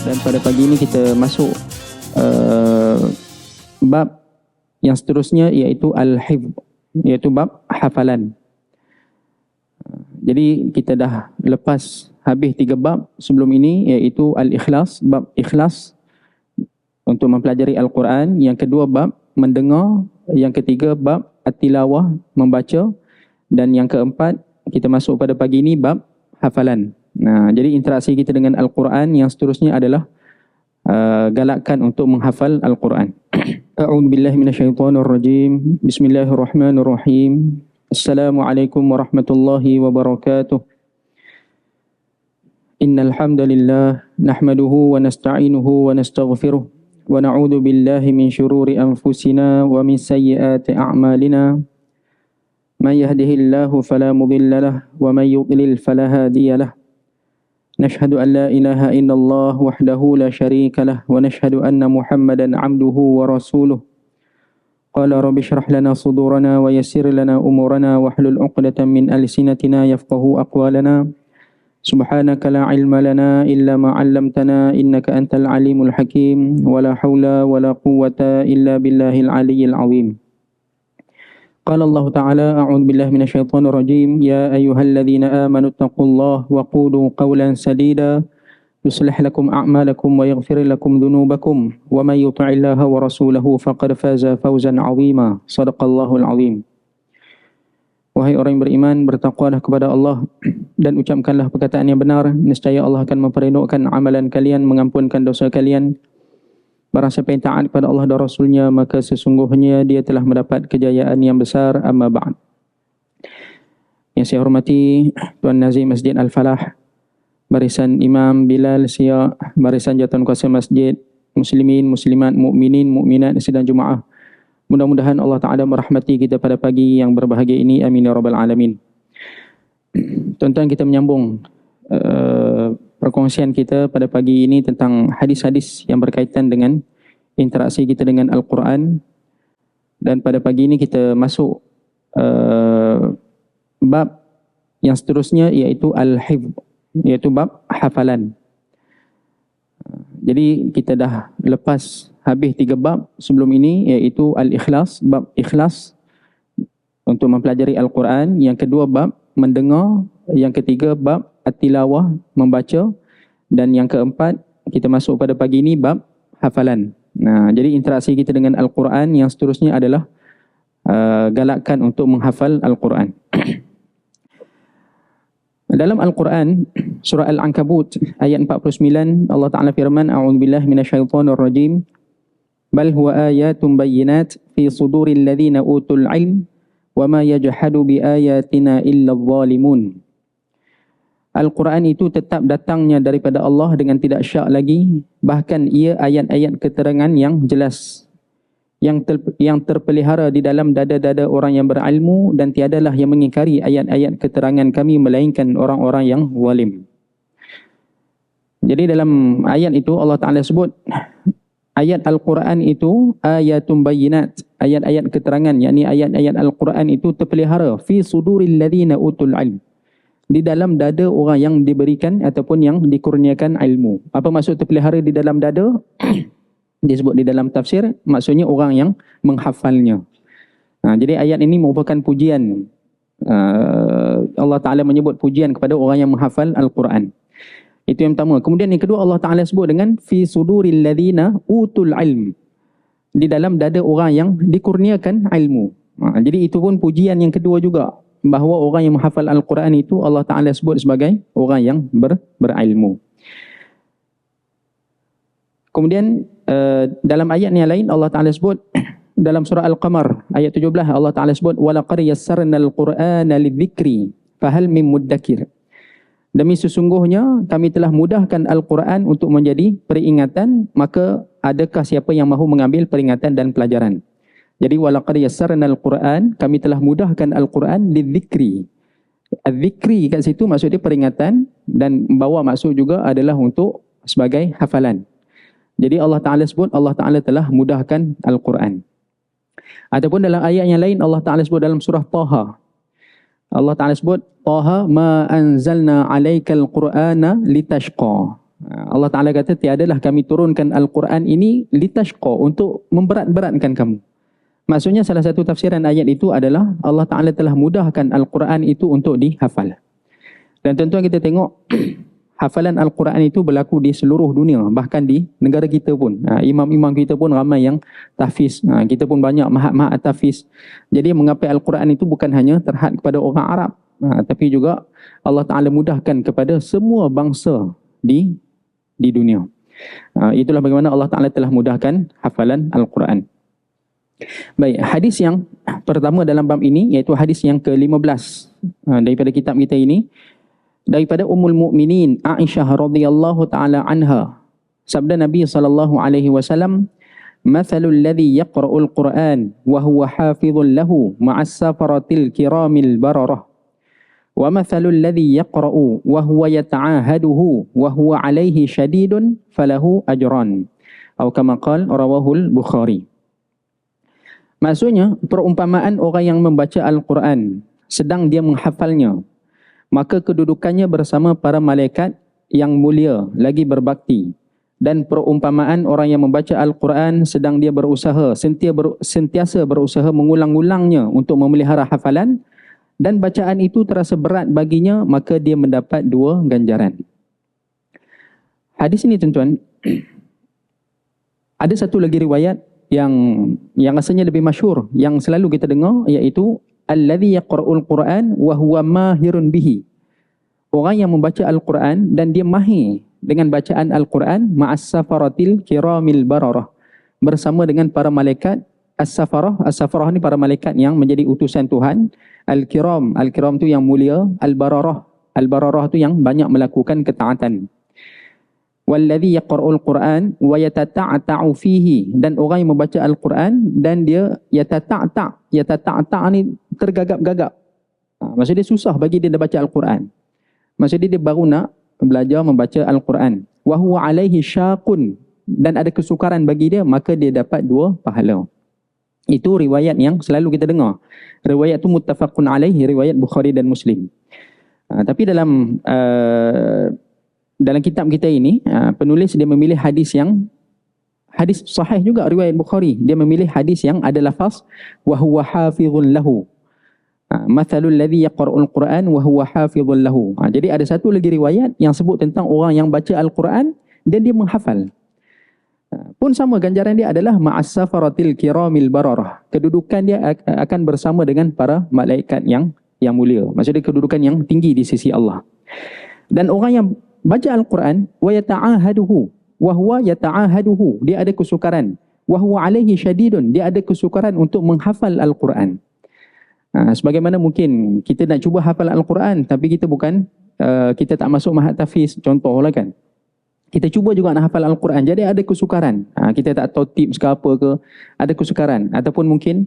Dan pada pagi ini kita masuk bab yang seterusnya, iaitu al-hifz, iaitu bab hafalan. Jadi kita dah lepas habis 3 bab sebelum ini, iaitu al-ikhlas, bab ikhlas untuk mempelajari Al-Quran. Yang kedua bab mendengar. Yang ketiga bab at-tilawah, membaca. Dan yang keempat kita masuk pada pagi ini bab hafalan. Nah, jadi interaksi kita dengan Al-Quran yang seterusnya adalah galakkan untuk menghafal Al-Quran. A'udzu billahi minasyaitonir rajim. Bismillahirrahmanirrahim. Assalamualaikum warahmatullahi wabarakatuh. Innal hamdalillah nahmaduhu wa nasta'inuhu wa nastaghfiruh wa na'udzu billahi min shururi anfusina wa min sayyiati a'malina. Man yahdihillahu fala mudilla lahu wa man yudlil fala hadiya lahu. Nashhadu an la ilaha illallah wahdahu la syarika lah wa nashhadu anna Muhammadan 'abduhu wa rasuluh. Qala rabbi shrah lana sudurana wa yassir lana umurana wahlul 'uqdatam min alsinatina yafqahu aqwalana. Subhanaka la ilma lana illa ma 'allamtana innaka antal alimul hakim wa la haula wa la quwwata illa billahil aliyyil 'azim. Qala Allah Ta'ala, a'udzu billahi minasyaitonir rajim. Ya ayyuhalladzina amanu taqullaha wa qulu qawlan sadida yuslih lakum a'malakum wa yaghfir lakum dhunubakum wa may yuti'illaha wa rasulahu faqad faza fawzan 'azima. Shadaqallahul 'azim. Wahai orang yang beriman, bertakwalah kepada Allah dan ucapkanlah perkataan yang benar, nescaya Allah akan memperelokkan amalan kalian, mengampunkan dosa kalian. Barang siapa yang taat kepada Allah dan Rasulnya, maka sesungguhnya dia telah mendapat kejayaan yang besar. Amma ba'd. Yang saya hormati Tuan Nazim Masjid Al-Falah, barisan Imam Bilal Siya, barisan Jawatan Kuasa Masjid, muslimin, muslimat, mukminin, mukminat sidang Jumaah. Mudah-mudahan Allah Ta'ala merahmati kita pada pagi yang berbahagia ini. Amin ya rabbal alamin. Tuan-tuan, kita menyambung perkongsian kita pada pagi ini tentang hadis-hadis yang berkaitan dengan interaksi kita dengan Al-Quran. Dan pada pagi ini kita masuk bab yang seterusnya, iaitu al-hifz, iaitu bab hafalan. Jadi kita dah lepas habis 3 bab sebelum ini, iaitu al-ikhlas, bab ikhlas untuk mempelajari Al-Quran. Yang kedua bab mendengar. Yang ketiga bab at-tilawah, membaca. Dan yang keempat kita masuk pada pagi ini bab hafalan. Nah, jadi interaksi kita dengan Al-Quran yang seterusnya adalah galakkan untuk menghafal Al-Quran. Dalam Al-Quran, surah Al-Ankabut ayat 49, Allah Ta'ala firman, a'udzu billahi minasyaitonir rajim. Bal huwa ayatun bayyinat fi suduril ladzina utul ilm wa ma yajhadu bi ayatina illa adh-dhalimun. Al-Quran itu tetap datangnya daripada Allah dengan tidak syak lagi, bahkan ia ayat-ayat keterangan yang jelas, yang terpelihara di dalam dada-dada orang yang berilmu, dan tiadalah yang mengingkari ayat-ayat keterangan kami melainkan orang-orang yang zalim. Jadi dalam ayat itu Allah Ta'ala sebut ayat Al-Quran itu ayatun bayyinat, ayat-ayat keterangan, yakni ayat-ayat Al-Quran itu terpelihara fi suduril ladzina utul ilm, di dalam dada orang yang diberikan ataupun yang dikurniakan ilmu. Apa maksud terpelihara di dalam dada? Disebut di dalam tafsir, maksudnya orang yang menghafalnya. Jadi ayat ini merupakan pujian. Allah Ta'ala menyebut pujian kepada orang yang menghafal Al-Quran. Itu yang pertama. Kemudian yang kedua, Allah Ta'ala sebut dengan fi suduril ladzina utul ilm, di dalam dada orang yang dikurniakan ilmu. Jadi itu pun pujian yang kedua juga, bahawa orang yang menghafal Al-Quran itu Allah Ta'ala sebut sebagai orang yang berilmu. Kemudian dalam ayat yang lain Allah Ta'ala sebut dalam surah Al-Qamar ayat 17, Allah Ta'ala sebut walaqad yassarnal Qur'ana lidzikri fahal mim muddakir. Demi sesungguhnya kami telah mudahkan Al-Quran untuk menjadi peringatan, maka adakah siapa yang mahu mengambil peringatan dan pelajaran? Jadi walaqad yassarnal Qur'an, kami telah mudahkan Al-Quran lidzikri. Az-zikri kat situ maksud dia peringatan, dan bawa maksud juga adalah untuk sebagai hafalan. Jadi Allah Ta'ala sebut Allah Ta'ala telah mudahkan Al-Quran. Ataupun dalam ayat yang lain Allah Ta'ala sebut dalam surah Taha. Allah Ta'ala sebut Taha ma anzalna alaikal Qur'ana litashqa. Allah Ta'ala kata, tiadalah kami turunkan Al-Quran ini litashqa, untuk memberat-beratkan kamu. Maksudnya salah satu tafsiran ayat itu adalah Allah Ta'ala telah mudahkan Al-Quran itu untuk dihafal. Dan tuan-tuan kita tengok hafalan Al-Quran itu berlaku di seluruh dunia, bahkan di negara kita pun. Imam-imam kita pun ramai yang tahfiz. Kita pun banyak mahat-mahat tahfiz. Jadi mengapai Al-Quran itu bukan hanya terhad kepada orang Arab, tapi juga Allah Ta'ala mudahkan kepada semua bangsa di dunia. Itulah bagaimana Allah Ta'ala telah mudahkan hafalan Al-Quran. Baik, hadis yang pertama dalam bab ini iaitu hadis yang ke-15 daripada kitab kita ini, daripada Ummul Mukminin Aisyah radhiyallahu taala anha. Sabda Nabi sallallahu alaihi wasallam, "Mathalul ladzi yaqra'ul Qur'an wa huwa hafizun lahu ma'as safaratil kiramil bararah. Wa mathalul ladzi yaqra'u wa huwa yata'ahaduhu wa huwa 'alaihi syadidun falahu ajran." Atau kama qala rawahul Bukhari. Maksudnya, perumpamaan orang yang membaca Al-Quran sedang dia menghafalnya, maka kedudukannya bersama para malaikat yang mulia lagi berbakti. Dan perumpamaan orang yang membaca Al-Quran sedang dia berusaha, sentiasa berusaha mengulang-ulangnya untuk memelihara hafalan, dan bacaan itu terasa berat baginya, maka dia mendapat 2 ganjaran. Hadis ini tuan-tuan, ada satu lagi riwayat yang rasanya lebih masyhur, yang selalu kita dengar, iaitu alladzi yaqra'ul Qur'an wa huwa mahirun bihi. Orang yang membaca Al-Quran dan dia mahir dengan bacaan Al-Quran ma'as safaratil kiramil bararah, bersama dengan para malaikat as-safarah. As-safarah ni para malaikat yang menjadi utusan Tuhan. Al-kiram tu yang mulia. Al-bararah tu yang banyak melakukan ketaatan. Walladzi yaqra'ul Qur'an wa yatata'ta'u fihi, dan orang yang membaca Al-Quran dan dia yatata'ta' ni tergagap-gagap. Maksud dia susah bagi dia baca Al-Quran. Maksud dia baru nak belajar membaca Al-Quran. Wa huwa 'alaihi syaqun, dan ada kesukaran bagi dia, maka dia dapat 2 pahala. Itu riwayat yang selalu kita dengar. Riwayat tu muttafaqun alaihi, riwayat Bukhari dan Muslim. Tapi dalam kitab kita ini, penulis dia memilih hadis sahih juga, riwayat Bukhari. Dia memilih hadis yang ada lafaz wa huwa hafizun lahu. Mathalul ladzi yaqra'ul Qur'an wa huwa hafizun lahu. Jadi ada satu lagi riwayat yang sebut tentang orang yang baca Al-Quran dan dia menghafal. Pun sama, ganjaran dia adalah ma'as safaratil kiramil bararah. Kedudukan dia akan bersama dengan para malaikat yang mulia. Maksudnya kedudukan yang tinggi di sisi Allah. Dan orang yang baca Al-Quran wa yata'ahaduhu wa huwa yata'ahaduhu, dia ada kesukaran. Wa huwa 'alaihi syadidun, dia ada kesukaran untuk menghafal Al-Quran. Sebagaimana mungkin kita nak cuba hafal Al-Quran tapi kita kita tak masuk mahat tahfiz, contohlah kan. Kita cuba juga nak hafal Al-Quran, jadi ada kesukaran. Kita tak tahu tips ke apa ke, ada kesukaran. Ataupun mungkin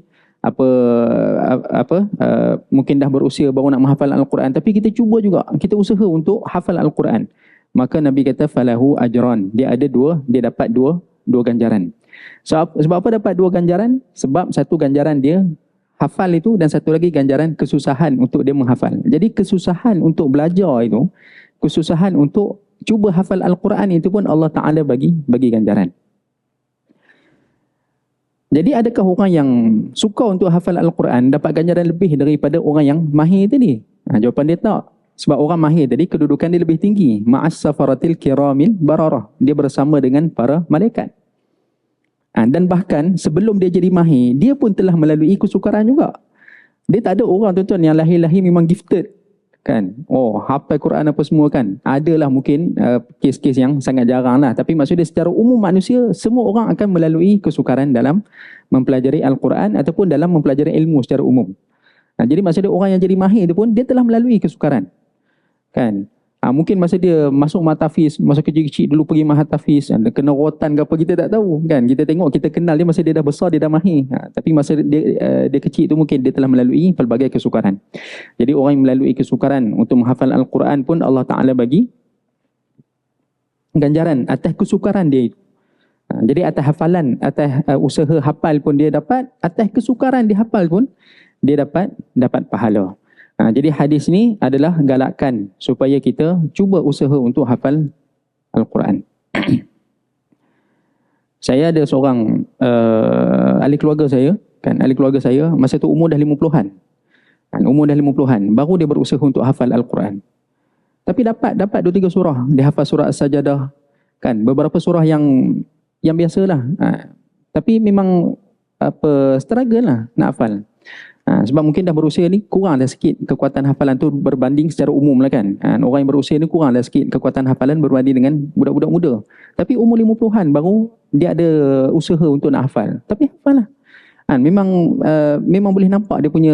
mungkin dah berusia baru nak menghafal Al-Quran, tapi kita cuba juga, kita usaha untuk hafal Al-Quran. Maka Nabi kata falahu ajran, dia dapat dua ganjaran. Sebab apa dapat 2 ganjaran? Sebab satu ganjaran dia hafal itu, dan satu lagi ganjaran kesusahan untuk dia menghafal. Jadi kesusahan untuk belajar itu, kesusahan untuk cuba hafal Al-Quran itu pun Allah Ta'ala bagi ganjaran. Jadi adakah orang yang suka untuk hafal Al-Quran dapat ganjaran lebih daripada orang yang mahir tadi? Jawapan dia tak. Sebab orang mahir tadi kedudukan dia lebih tinggi. Ma'as safaratil kiramil bararah. Dia bersama dengan para malaikat. Dan bahkan sebelum dia jadi mahir, dia pun telah melalui kesukaran juga. Dia tak ada orang tuan-tuan yang lahir-lahir memang gifted. Kan? Hafal Quran apa semua kan. Adalah mungkin kes-kes yang sangat jarang lah. Tapi maksudnya secara umum manusia, semua orang akan melalui kesukaran dalam mempelajari Al-Quran ataupun dalam mempelajari ilmu secara umum. Jadi maksudnya orang yang jadi mahir itu pun, dia telah melalui kesukaran. Kan? Mungkin masa dia masuk matafis, masa kecil-kecil dulu pergi mahat tahfiz, kena rotan ke apa kita tak tahu kan. Kita tengok, kita kenal dia masa dia dah besar, dia dah mahir. Tapi masa dia kecil tu mungkin dia telah melalui pelbagai kesukaran. Jadi orang yang melalui kesukaran untuk menghafal Al-Quran pun Allah Ta'ala bagi ganjaran atas kesukaran dia itu. Jadi atas hafalan, atas usaha hafal pun dia dapat, atas kesukaran dia hafal pun dia dapat pahala. Jadi hadis ni adalah galakkan supaya kita cuba usaha untuk hafal Al-Quran. Saya ada seorang ahli keluarga saya, kan, ahli keluarga saya masa tu umur dah 50-an. Kan, umur dah 50-an, baru dia berusaha untuk hafal Al-Quran. Tapi dapat 2-3 surah. Dia hafal surah As-Sajadah, kan, beberapa surah yang biasalah. Tapi memang struggle lah nak hafal. Sebab mungkin dah berusia ni kurang dah sikit kekuatan hafalan tu berbanding secara umum lah kan. Orang yang berusia ni kurang dah sikit kekuatan hafalan berbanding dengan budak-budak muda. Tapi umur 50-an baru dia ada usaha untuk nak hafal. Tapi hafal lah. Memang boleh nampak dia punya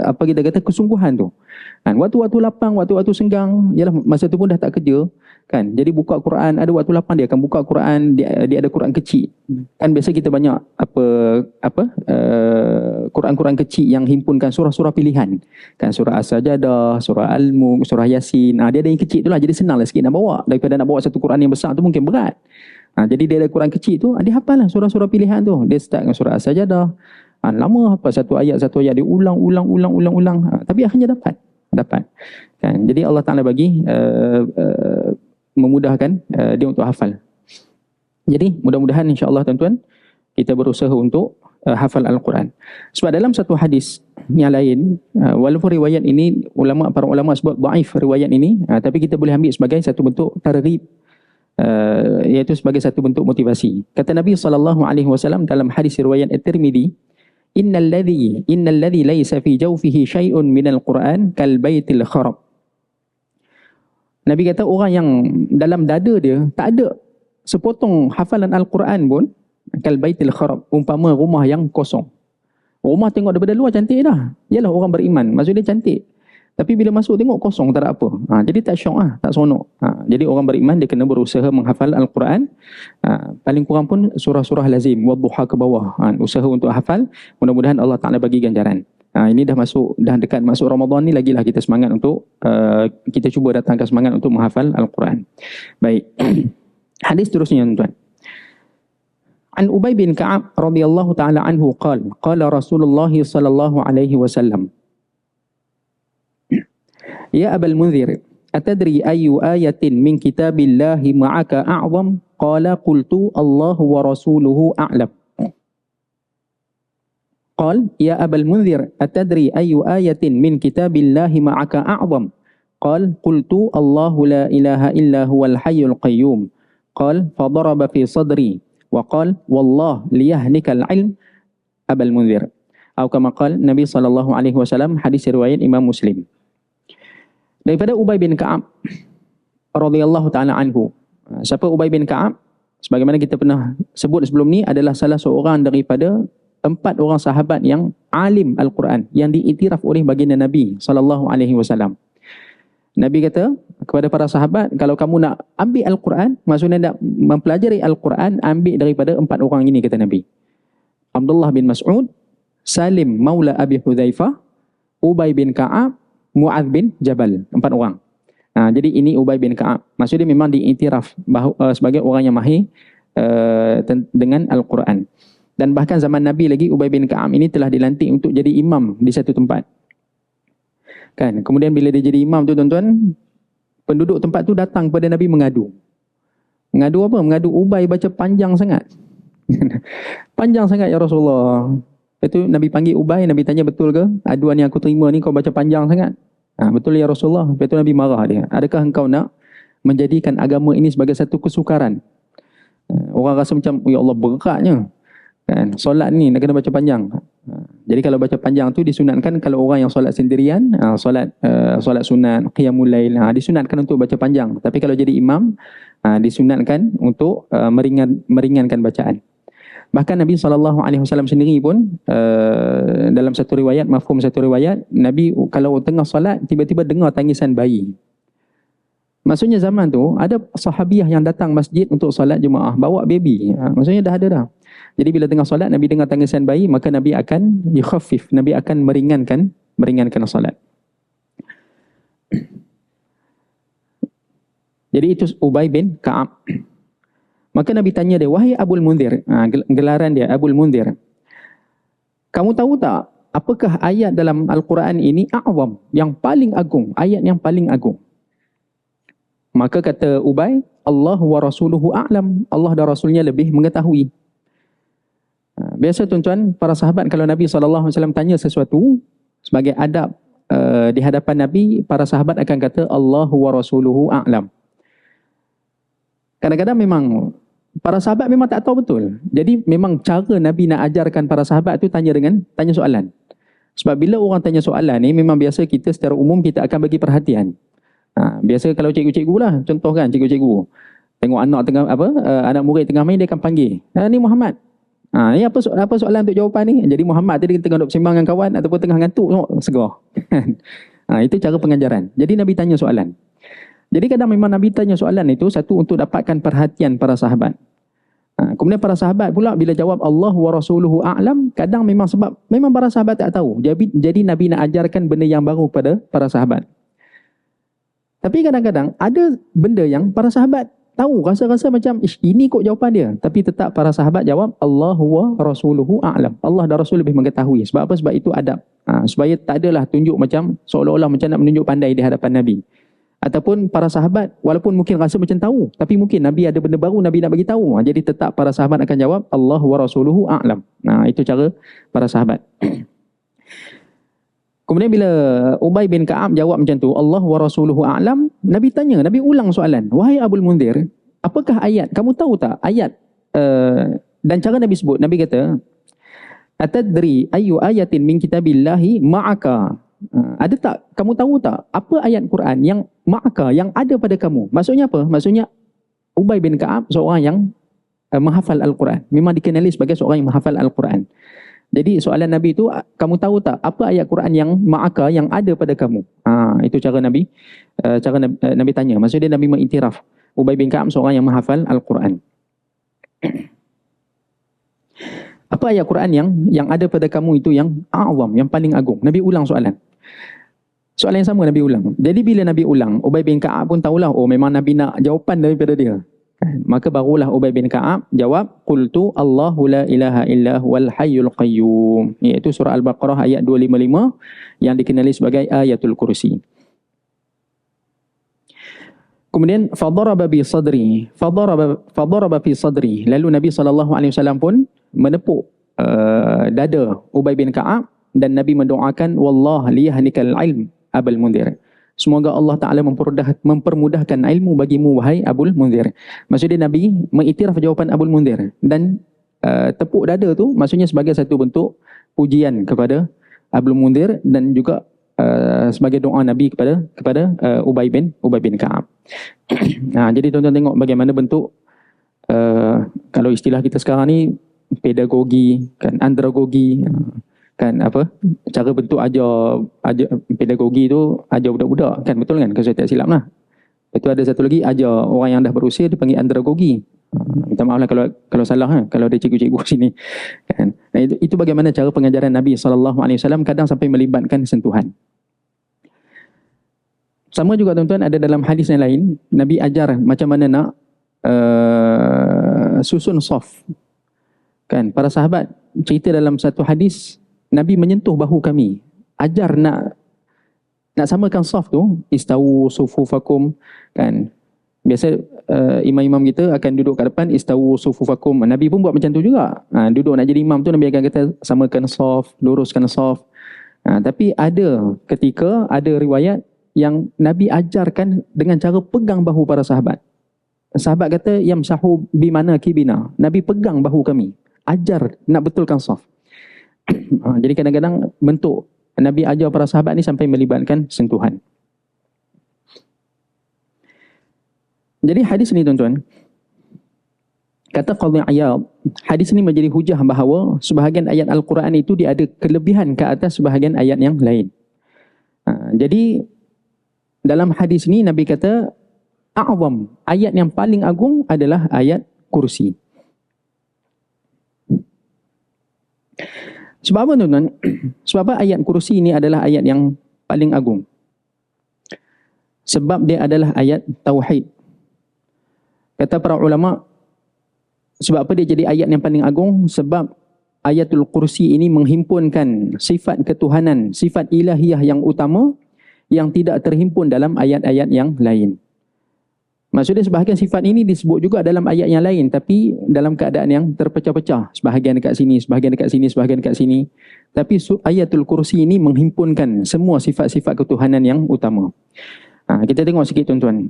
apa kita kata kesungguhan tu. Waktu-waktu lapang, waktu-waktu senggang, yalah masa tu pun dah tak kerja kan. Jadi buka Quran, ada waktu lapang dia akan buka Quran, dia ada Quran kecil. Kan biasa kita banyak Quran-Quran kecil yang himpunkan surah-surah pilihan. Kan surah As-Sajadah, surah Al-Mulk, surah Yasin. Dia ada yang kecil tu lah, jadi senanglah sikit nak bawa daripada nak bawa satu Quran yang besar tu mungkin berat. Jadi dia ada Quran kecil tu, dia hafal lah surah-surah pilihan tu. Dia start dengan surah As-Sajadah. Lama hafal satu ayat dia ulang. Tapi akhirnya dapat. Kan? Jadi Allah Ta'ala bagi memudahkan dia untuk hafal. Jadi mudah-mudahan insya-Allah tuan-tuan kita berusaha untuk hafal Al-Quran. Sebab dalam satu hadis yang lain, walaupun riwayat ini para ulama sebut dhaif riwayat ini, tapi kita boleh ambil sebagai satu bentuk targhib, iaitu sebagai satu bentuk motivasi. Kata Nabi SAW dalam hadis riwayat At-Tirmidzi, innal ladzi laysa fi jawfihi syai'un minal Quran kal baitil kharab. Nabi kata orang yang dalam dada dia tak ada sepotong hafalan Al-Quran pun, kal baitil kharab, umpama rumah yang kosong. Rumah tengok daripada luar cantik dah. Yalah orang beriman, maksudnya cantik. Tapi bila masuk tengok kosong, tak ada apa. Jadi tak syok lah, tak seronok. Jadi orang beriman dia kena berusaha menghafal Al-Quran. Paling kurang pun surah-surah lazim, wadduha ke bawah. Usaha untuk hafal, mudah-mudahan Allah Ta'ala bagi ganjaran. Ini dah dekat masuk Ramadan ni, lagilah kita semangat untuk, kita cuba datangkan semangat untuk menghafal Al-Quran. Baik. Hadis terusnya tuan-tuan. An Ubay bin Ka'ab radhiyallahu ta'ala anhu qala Rasulullah sallallahu alaihi wasallam, Ya Abal Munzir, atadri ayu ayatin min kitabillahi ma'aka a'zam? Qala qultu Allahu wa rasuluhu a'lam. Qal ya Abal Munzir, atadri ayu ayatin min kitabillahi ma'aka a'zam? Qal qultu Allahu la ilaha illa huwal hayyul qayyum. Qal fadaraba fi sadri wa qal wallah liyahnikal ilm Abal Munzir. Atau kama qala Nabi sallallahu alaihi wasallam, hadis riwayat Imam Muslim. Daripada Ubay bin Ka'ab radhiyallahu ta'ala anhu. Siapa Ubay bin Ka'ab? Sebagaimana kita pernah sebut sebelum ni, adalah salah seorang daripada 4 orang sahabat yang alim Al-Quran, yang diiktiraf oleh baginda Nabi sallallahu alaihi wasallam. Nabi kata kepada para sahabat, kalau kamu nak ambil Al-Quran, maksudnya nak mempelajari Al-Quran, ambil daripada 4 orang ini, kata Nabi. Abdullah bin Mas'ud, Salim maula Abi Hudzaifah, Ubay bin Ka'ab, Mu'adz bin Jabal. 4 orang. Jadi ini Ubay bin Ka'ab. Maksudnya memang diiktiraf sebagai orang yang mahir dengan Al-Quran. Dan bahkan zaman Nabi lagi, Ubay bin Ka'ab ini telah dilantik untuk jadi imam di satu tempat. Kan? Kemudian bila dia jadi imam tu tuan-tuan, penduduk tempat tu datang kepada Nabi mengadu. Mengadu apa? Mengadu Ubay baca panjang sangat. Panjang sangat ya Rasulullah. Lepas tu Nabi panggil Ubay, Nabi tanya, betul ke aduan yang aku terima ni kau baca panjang sangat? Betul ya Rasulullah. Lepas tu Nabi marah dia. Adakah engkau nak menjadikan agama ini sebagai satu kesukaran? Orang rasa macam, ya Allah beratnya. Kan? Solat ni nak kena baca panjang. Jadi kalau baca panjang tu disunatkan kalau orang yang solat sendirian, solat sunat, qiyamul lail, disunatkan untuk baca panjang. Tapi kalau jadi imam, disunatkan untuk meringankan bacaan. Bahkan Nabi SAW sendiri pun dalam satu riwayat, mafhum satu riwayat, Nabi kalau tengah solat tiba-tiba dengar tangisan bayi. Maksudnya zaman tu ada sahabiah yang datang masjid untuk solat jemaah, bawa baby. Maksudnya dah ada dah. Jadi bila tengah solat Nabi dengar tangisan bayi, maka Nabi akan yukhaffif, Nabi akan meringankan solat. Jadi itu Ubay bin Ka'ab. Maka Nabi tanya dia, wahai Abul Munzir, gelaran dia Abul Munzir, kamu tahu tak apakah ayat dalam Al-Quran ini a'zam, yang paling agung, ayat yang paling agung? Maka kata Ubay, Allah wa rasuluhu a'lam. Allah dan Rasulnya lebih mengetahui. Biasa tuan-tuan, para sahabat kalau Nabi SAW tanya sesuatu sebagai adab di hadapan Nabi, para sahabat akan kata Allah wa rasuluhu a'lam. Kadang-kadang memang para sahabat memang tak tahu betul. Jadi memang cara Nabi nak ajarkan para sahabat tu tanya soalan. Sebab bila orang tanya soalan ni, memang biasa kita secara umum kita akan bagi perhatian. Biasa kalau cikgu-cikgu lah, contoh kan cikgu-cikgu tengok anak murid tengah main, dia akan panggil, ni Muhammad. Ni apa soalan untuk jawapan ni? Jadi Muhammad tadi tengah duduk bersembang dengan kawan ataupun tengah ngantuk, segar. Itu cara pengajaran. Jadi Nabi tanya soalan. Jadi kadang memang Nabi tanya soalan itu satu untuk dapatkan perhatian para sahabat. Kemudian para sahabat pula bila jawab Allah wa rasuluhu a'lam, kadang memang para sahabat tak tahu. Jadi Nabi nak ajarkan benda yang baru pada para sahabat. Tapi kadang-kadang ada benda yang para sahabat tahu, rasa-rasa macam ini kok jawapan dia, tapi tetap para sahabat jawab Allah wa rasuluhu a'lam. Allah dan Rasul lebih mengetahui. Sebab apa? Sebab itu adab. Supaya tak adalah tunjuk macam seolah-olah macam nak menunjuk pandai di hadapan Nabi. Ataupun para sahabat walaupun mungkin rasa macam tahu, tapi mungkin Nabi ada benda baru Nabi nak bagi tahu. Jadi tetap para sahabat akan jawab Allah wa rasuluhu a'lam. Itu cara para sahabat. Kemudian bila Ubay bin Ka'ab jawab macam tu, Allah wa rasuluhu a'lam, Nabi tanya, Nabi ulang soalan. Wahai Abul Munzir, apakah ayat? Kamu tahu tak ayat? Dan cara Nabi sebut, Nabi kata, atadri ayu ayatin min kitabillahi ma'aka. Ada tak? Kamu tahu tak? Apa ayat Quran yang ma'aka, yang ada pada kamu? Maksudnya apa? Maksudnya Ubay bin Ka'ab seorang yang menghafal Al-Quran. Memang dikenali sebagai seorang yang menghafal Al-Quran. Jadi soalan Nabi itu, kamu tahu tak apa ayat Quran yang ma'aka, yang ada pada kamu? Itu cara Nabi Nabi tanya. Maksudnya Nabi mengiktiraf Ubay bin Ka'ab seorang yang menghafal Al-Quran. Apa ayat Quran yang ada pada kamu itu yang a'zam, yang paling agung? Nabi ulang soalan. Soalan yang sama Nabi ulang. Jadi bila Nabi ulang, Ubay bin Ka'ab pun tahulah, memang Nabi nak jawapan daripada dia. Maka barulah Ubay bin Ka'ab jawab, qultu Allahu la ilaha illa huwal hayyul qayyum. Iaitu surah Al-Baqarah ayat 255 yang dikenali sebagai ayatul kursi. Kemudian fadaraba bi sadri, fadaraba fi sadri. Lalu Nabi SAW pun menepuk dada Ubay bin Ka'ab dan Nabi mendoakan wallah liyahnikal ilm Abul Munzir. Semoga Allah Ta'ala mempermudahkan ilmu bagimu, wahai Abul Munzir. Maksudnya Nabi mengiktiraf jawapan Abul Munzir. Dan tepuk dada tu maksudnya sebagai satu bentuk pujian kepada Abul Munzir dan juga sebagai doa Nabi kepada Ubay bin Ka'ab. Jadi tuan-tuan tengok bagaimana bentuk, kalau istilah kita sekarang ni, pedagogi, kan, andragogi. Kan cara bentuk ajar pedagogi tu ajar budak-budak, kan, betul kan, kalau saya tak silap lah. Itu ada satu lagi, ajar orang yang dah berusia dipanggil andragogi. Minta maaf lah kalau salah, kalau ada cikgu-cikgu sini, kan. Itu bagaimana cara pengajaran Nabi SAW, kadang sampai melibatkan sentuhan. Sama juga tuan-tuan, ada dalam hadis yang lain Nabi ajar macam mana nak susun saf, kan. Para sahabat cerita dalam satu hadis, Nabi menyentuh bahu kami, ajar nak samakan saf tu, istawu sufufakum, kan. Biasa imam-imam kita akan duduk kat depan, istawu sufufakum. Nabi pun buat macam tu juga. Duduk nak jadi imam tu Nabi akan kata samakan saf, luruskan saf. Tapi ada ketika ada riwayat yang Nabi ajarkan dengan cara pegang bahu para sahabat. Sahabat kata yamsahu bimana kibina. Nabi pegang bahu kami, ajar nak betulkan saf. Jadi kadang-kadang bentuk Nabi ajar para sahabat ni sampai melibatkan sentuhan. Jadi hadis ni tuan-tuan, kata Qadhi Iyad, hadis ni menjadi hujah bahawa sebahagian ayat Al-Quran itu dia ada kelebihan ke atas sebahagian ayat yang lain. Jadi dalam hadis ni Nabi kata a'zam, ayat yang paling agung adalah ayat kursi. Sebab apa tuan-tuan? Sebab apa ayat kursi ini adalah ayat yang paling agung? Sebab dia adalah ayat tauhid. Kata para ulama, sebab apa dia jadi ayat yang paling agung? Sebab ayatul kursi ini menghimpunkan sifat ketuhanan, sifat ilahiyah yang utama yang tidak terhimpun dalam ayat-ayat yang lain. Maksudnya sebahagian sifat ini disebut juga dalam ayat yang lain, tapi dalam keadaan yang terpecah-pecah. Sebahagian dekat sini, sebahagian dekat sini, sebahagian dekat sini. Tapi ayatul kursi ini menghimpunkan semua sifat-sifat ketuhanan yang utama. Kita tengok sikit tuan-tuan.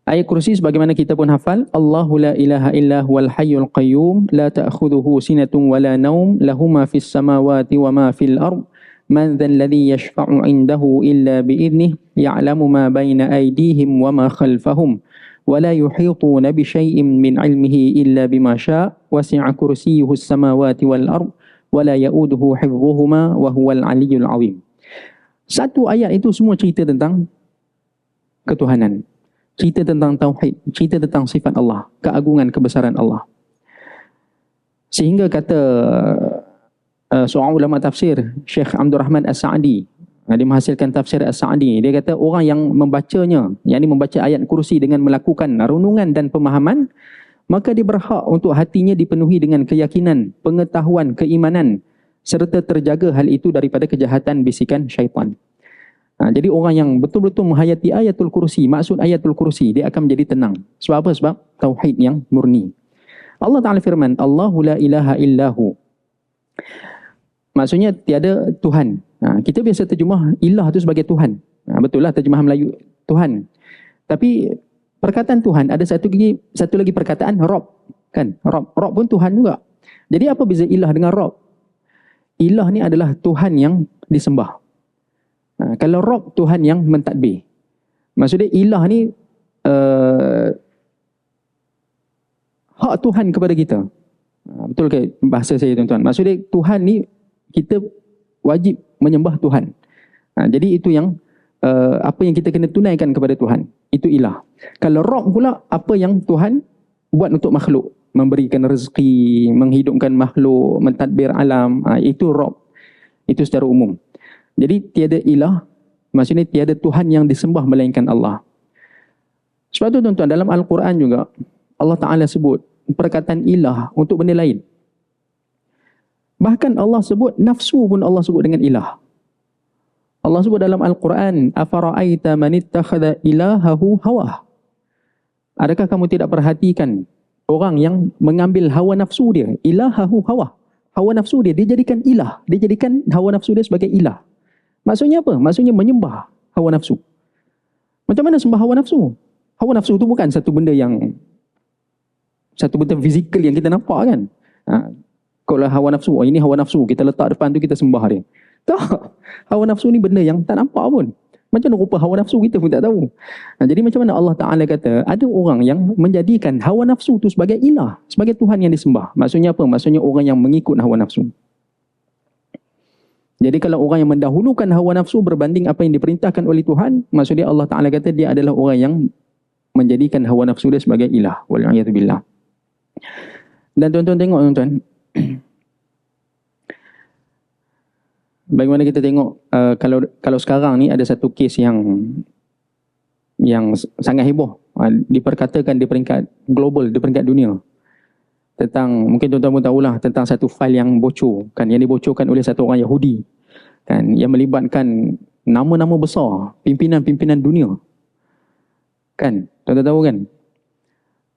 Ayat kursi sebagaimana kita pun hafal, Allahu la ilaha illa huwal hayyul qayyum, la ta'khudhuhu sinatun wa la naum, lahu ma fis samawati wa ma fil ard, man dhal ladzi yashfa'u 'indahu illa bi'idnih, ya'lamu ma baina aydihim wa ma khalfahum, wa la yuhituna bi syai'in min 'ilmihi illa bima syaa', wasi'a kursiyyuhu as-samawati wal ard, wa la ya'uduhu hifdhuhuma wa huwal 'aliyyul 'azim. Satu ayat itu semua cerita tentang ketuhanan. Cerita tentang tauhid, cerita tentang sifat Allah, keagungan, kebesaran Allah. Sehingga kata seorang ulama tafsir, Syekh Abdul Rahman As-Sa'di, dia menghasilkan tafsir As-Sa'di, dia kata orang yang membacanya, yakni membaca ayat kursi dengan melakukan renungan dan pemahaman, maka dia berhak untuk hatinya dipenuhi dengan keyakinan, pengetahuan, keimanan, serta terjaga hal itu daripada kejahatan bisikan syaitan. Jadi orang yang betul-betul menghayati ayatul kursi, maksud ayatul kursi, dia akan menjadi tenang. Sebab apa? Sebab tauhid yang murni. Allah Ta'ala firman, Allahu la ilaha illahu. Maksudnya tiada Tuhan. Kita biasa terjemah ilah tu sebagai Tuhan. Betul lah terjemahan Melayu Tuhan. Tapi perkataan Tuhan ada satu lagi perkataan Rob. Kan? Rob pun Tuhan juga. Jadi apa beza ilah dengan Rob? Ilah ni adalah Tuhan yang disembah. Kalau Rob, Tuhan yang mentadbir. Maksudnya ilah ni hak Tuhan kepada kita. Betul ke bahasa saya tuan-tuan? Maksudnya Tuhan ni kita wajib menyembah Tuhan. Jadi itu yang apa yang kita kena tunaikan kepada Tuhan. Itu ilah. Kalau Rob pula, apa yang Tuhan buat untuk makhluk. Memberikan rezeki, menghidupkan makhluk, mentadbir alam. Itu Rob. Itu secara umum. Jadi tiada ilah, maksudnya tiada Tuhan yang disembah melainkan Allah. Sebab itu tuan-tuan, dalam Al-Quran juga Allah Ta'ala sebut perkataan ilah untuk benda lain. Bahkan Allah sebut nafsu pun Allah sebut dengan ilah. Allah sebut dalam Al-Quran, afara'aita man ittakhadha ilahahu hawah. Adakah kamu tidak perhatikan orang yang mengambil hawa nafsu dia, ilahahu hawah. Hawa nafsu dia jadikan ilah, dia jadikan hawa nafsu dia sebagai ilah. Maksudnya apa? Maksudnya menyembah hawa nafsu. Macam mana sembah hawa nafsu? Hawa nafsu itu bukan satu benda fizikal yang kita nampak kan. Kalau hawa nafsu, ini hawa nafsu, kita letak depan tu kita sembah dia. Tak. Hawa nafsu ni benda yang tak nampak pun. Macam mana rupa hawa nafsu kita pun tak tahu. Jadi macam mana Allah Ta'ala kata, ada orang yang menjadikan hawa nafsu tu sebagai ilah, sebagai Tuhan yang disembah. Maksudnya apa? Maksudnya orang yang mengikut hawa nafsu. Jadi kalau orang yang mendahulukan hawa nafsu berbanding apa yang diperintahkan oleh Tuhan, maksudnya Allah Ta'ala kata dia adalah orang yang menjadikan hawa nafsu dia sebagai ilah. Wal'iyadzubillah. Dan tuan-tuan tengok tuan-tuan. Bagaimana kita tengok kalau sekarang ni ada satu kes yang sangat heboh. Diperkatakan di peringkat global, di peringkat dunia. Tentang, mungkin tuan-tuan pun tahulah, tentang satu fail yang bocor kan, yang dibocorkan oleh satu orang Yahudi kan, yang melibatkan nama-nama besar, pimpinan-pimpinan dunia kan. Tuan-tuan tahu kan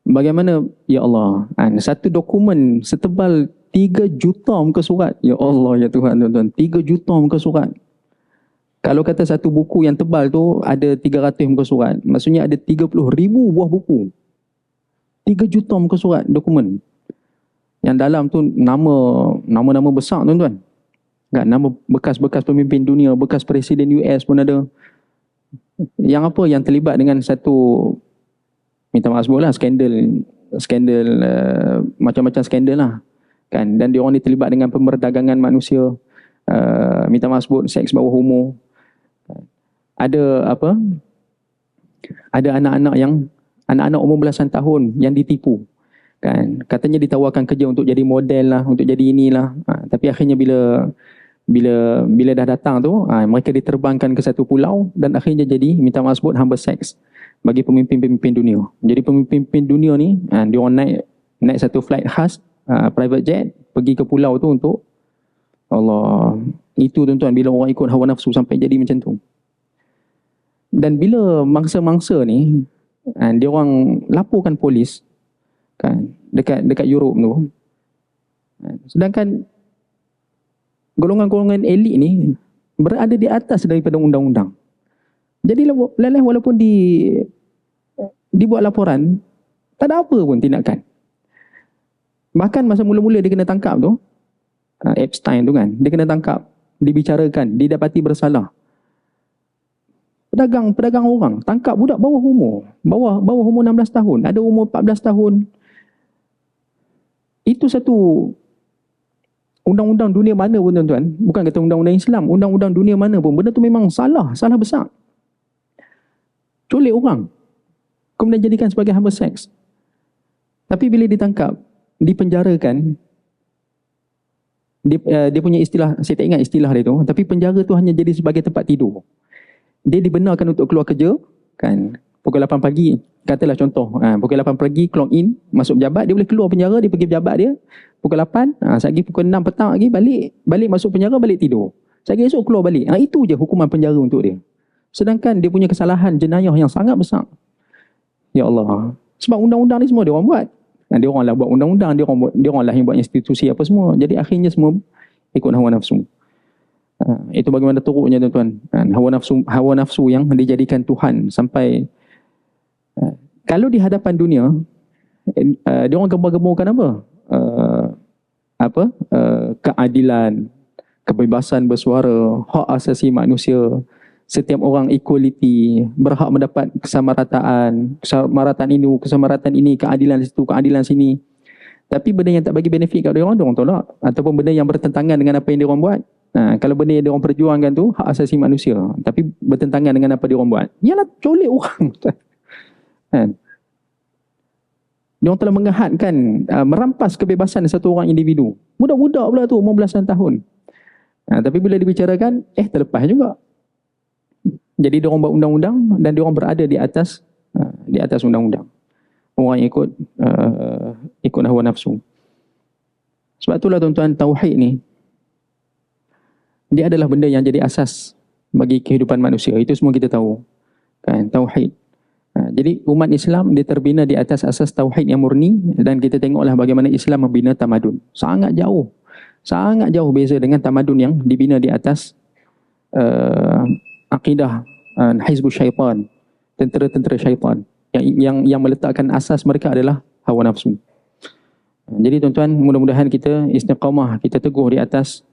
bagaimana, ya Allah, satu dokumen setebal 3 juta muka surat. Ya Allah, ya Tuhan, tuan-tuan, 3 juta muka surat. Kalau kata satu buku yang tebal tu ada 300 muka surat, maksudnya ada 30,000 buah buku. 3 juta muka surat dokumen. Yang dalam tu nama-nama besar tuan-tuan. Kan, nama bekas-bekas pemimpin dunia, bekas presiden US pun ada. Yang apa yang terlibat dengan satu, minta maaf sebutlah, skandal macam-macam skandal lah. Kan, dan dia orang ni terlibat dengan pemerdagangan manusia. Minta maaf sebut, seks bawah umur. Ada apa? Ada anak-anak umur belasan tahun yang ditipu. Kan, katanya ditawarkan kerja untuk jadi model lah, untuk jadi inilah. Tapi akhirnya bila dah datang tu, mereka diterbangkan ke satu pulau dan akhirnya jadi, minta maaf sebut, hamba seks bagi pemimpin-pemimpin dunia. Jadi pemimpin dunia ni, dia orang naik satu flight khas, private jet, pergi ke pulau tu untuk Allah. Itu tuan-tuan, bila orang ikut hawa nafsu sampai jadi macam tu. Dan bila mangsa-mangsa ni Dia orang laporkan polis kan dekat Europe tu. Sedangkan golongan-golongan elit ni berada di atas daripada undang-undang. Jadi leleh walaupun dibuat laporan, tak ada apa pun tindakan. Bahkan masa mula-mula dia kena tangkap tu, Epstein tu kan, dia kena tangkap, dibicarakan, didapati bersalah. Pedagang orang tangkap budak bawah umur 16 tahun, ada umur 14 tahun. Itu satu undang-undang dunia mana pun tuan-tuan, bukan kata undang-undang Islam, undang-undang dunia mana pun, benda tu memang salah besar. Culik orang, kemudian jadikan sebagai hamba seks. Tapi bila ditangkap, dipenjarakan, dia punya istilah, saya tak ingat istilah dia tu, tapi penjara tu hanya jadi sebagai tempat tidur. Dia dibenarkan untuk keluar kerja kan, pukul 8 pagi, katalah contoh, pukul 8 pagi clock in, masuk pejabat, dia boleh keluar penjara, dia pergi pejabat dia pukul 8, lagi pukul 6 petang lagi balik masuk penjara, balik tidur. Lagi esok keluar balik. Itu je hukuman penjara untuk dia. Sedangkan dia punya kesalahan jenayah yang sangat besar. Ya Allah. Sebab undang-undang ni semua dia orang buat. Dia orang lah buat undang-undang, dia orang lah yang buat institusi apa semua. Jadi akhirnya semua ikut hawa nafsu. Itu bagaimana teruknya tuan-tuan. Hawa nafsu yang dijadikan Tuhan sampai kalau di hadapan dunia dia orang gembar-gemburkan apa? Keadilan, kebebasan bersuara, hak asasi manusia, setiap orang equality, berhak mendapat kesamarataan ini, keadilan situ, keadilan sini. Tapi benda yang tak bagi benefit kat dia orang tolak. Ataupun benda yang bertentangan dengan apa yang dia orang buat. Kalau benda yang dia orang perjuangkan tu hak asasi manusia, tapi bertentangan dengan apa dia orang buat, ialah colik orang. Kan? Dia orang telah menghadkan, merampas kebebasan satu orang individu. Budak-budak pula tu, umur belasan tahun. Tapi bila dibicarakan, terlepas juga. Jadi dia orang buat undang-undang dan dia orang berada di atas undang-undang. Orang yang ikut hawa nafsu. Sebab itulah tuan-tuan, tauhid ni dia adalah benda yang jadi asas bagi kehidupan manusia. Itu semua kita tahu. Kan, tauhid. Jadi umat Islam dia terbina di atas asas tauhid yang murni, dan kita tengoklah bagaimana Islam membina tamadun. Sangat jauh beza dengan tamadun yang dibina di atas akidah hizbus syaitan, tentera-tentera syaitan yang meletakkan asas mereka adalah hawa nafsu. Jadi tuan-tuan, mudah-mudahan kita istiqamah, kita teguh di atas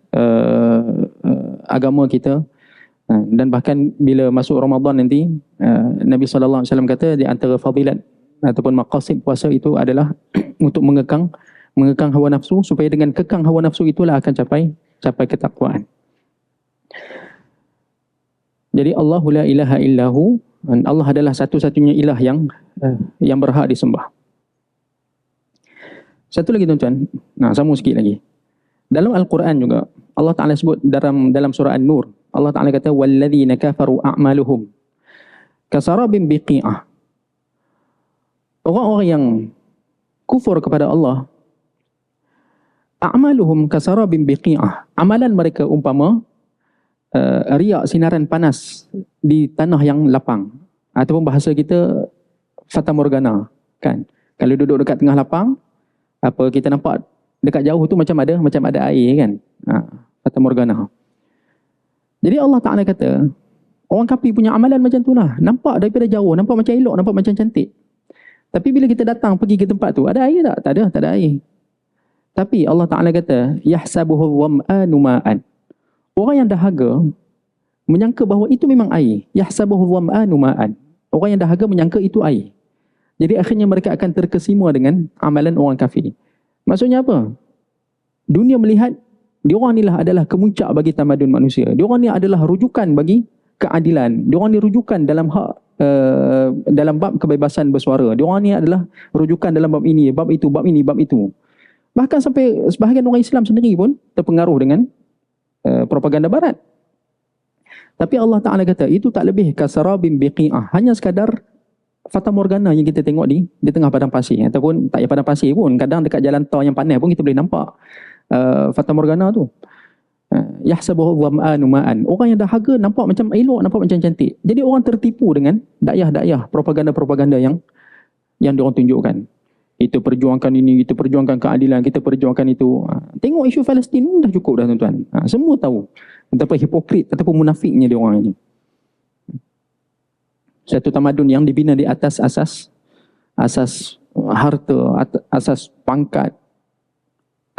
agama kita. Dan bahkan bila masuk Ramadan nanti, Nabi SAW kata di antara fadilat ataupun maqasid puasa itu adalah untuk mengekang hawa nafsu, supaya dengan kekang hawa nafsu itulah akan capai ketakwaan. Jadi Allahu la ilaha illahu, Allah adalah satu-satunya ilah yang berhak disembah. Satu lagi tuan-tuan, sambung sikit lagi. Dalam Al-Quran juga Allah Ta'ala sebut dalam surah An-Nur, Allah Ta'ala kata walladzina kafaru a'maluhum kasarabin biqi'ah. Orang-orang yang kufur kepada Allah, a'maluhum kasarabin biqi'ah, amalan mereka umpama riak sinaran panas di tanah yang lapang, ataupun bahasa kita fata morgana kan. Kalau duduk dekat tengah lapang, kita nampak dekat jauh tu macam ada air kan. Fata morgana. Jadi Allah Ta'ala kata orang kafir punya amalan macam tu lah. Nampak daripada jauh, nampak macam elok, nampak macam cantik. Tapi bila kita datang pergi ke tempat tu, ada air tak? Tak ada air. Tapi Allah Ta'ala kata yahsabuhu dham'anu ma'an. Orang yang dahaga menyangka bahawa itu memang air. Yahsabuhu dham'anu ma'an. Orang yang dahaga menyangka itu air. Jadi akhirnya mereka akan terkesima dengan amalan orang kafir. Maksudnya apa? Dunia melihat diorang inilah adalah kemuncak bagi tamadun manusia. Diorang ni adalah rujukan bagi keadilan. Diorang ni rujukan dalam dalam bab kebebasan bersuara. Diorang ni adalah rujukan dalam bab ini, bab itu, bab ini, bab itu. Bahkan sampai sebahagian orang Islam sendiri pun terpengaruh dengan propaganda barat. Tapi Allah Ta'ala kata itu tak lebih kasarabim biqi'ah, hanya sekadar fata morgana yang kita tengok di tengah padang pasir. Ataupun tak payah padang pasir pun, kadang dekat jalan tol yang panas pun kita boleh nampak fata morgana tu. Yahsabuhu dhama'anu ma'an. Orang yang dahaga nampak macam elok, nampak macam cantik. Jadi orang tertipu dengan dakwah-dakwah, propaganda-propaganda yang diorang tunjukkan. Kita perjuangkan ini, kita perjuangkan keadilan, kita perjuangkan itu. Tengok isu Palestin dah cukup dah tuan-tuan. Semua tahu betapa hipokrit ataupun munafiknya dia orang ini. Satu tamadun yang dibina di atas asas harta, asas pangkat,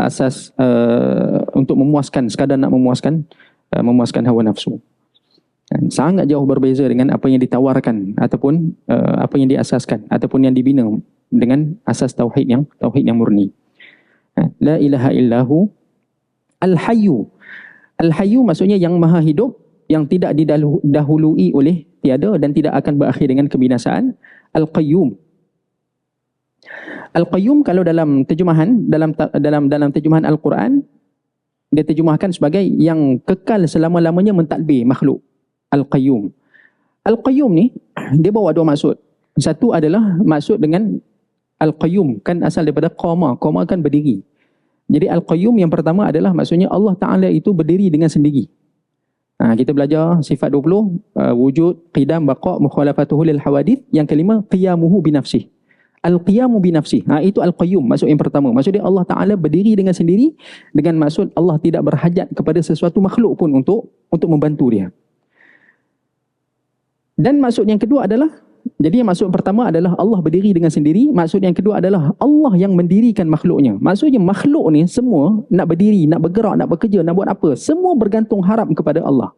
asas untuk memuaskan, sekadar nak memuaskan hawa nafsu. Dan sangat jauh berbeza dengan apa yang ditawarkan ataupun apa yang diasaskan ataupun yang dibina dengan asas tauhid yang murni. La ilaha illahu al-hayyu. Al-hayyu maksudnya yang maha hidup, yang tidak didahului oleh tiada dan tidak akan berakhir dengan kebinasaan. Al-qayyum. Al-qayyum kalau dalam terjemahan dalam terjemahan Al-Quran dia terjemahkan sebagai yang kekal selama-lamanya mentadbir makhluk. Al-qayyum. Al-qayyum ni dia bawa dua maksud. Satu adalah maksud dengan Al-qayyum kan asal daripada qama kan berdiri. Jadi Al-qayyum yang pertama adalah maksudnya Allah Ta'ala itu berdiri dengan sendiri. Kita belajar sifat 20, wujud, qidam, baqa', mukhalafatuhu lil hawadith. Yang kelima, qiyamuhu binafsih. Al-qiyamu binafsih. Itu Al-qayyum, maksud yang pertama. Maksudnya Allah Ta'ala berdiri dengan sendiri dengan maksud Allah tidak berhajat kepada sesuatu makhluk pun untuk membantu dia. Dan maksud yang kedua adalah, jadi maksud pertama adalah Allah berdiri dengan sendiri. Maksud yang kedua adalah Allah yang mendirikan makhluknya. Maksudnya makhluk ni semua nak berdiri, nak bergerak, nak bekerja, nak buat apa, semua bergantung harap kepada Allah.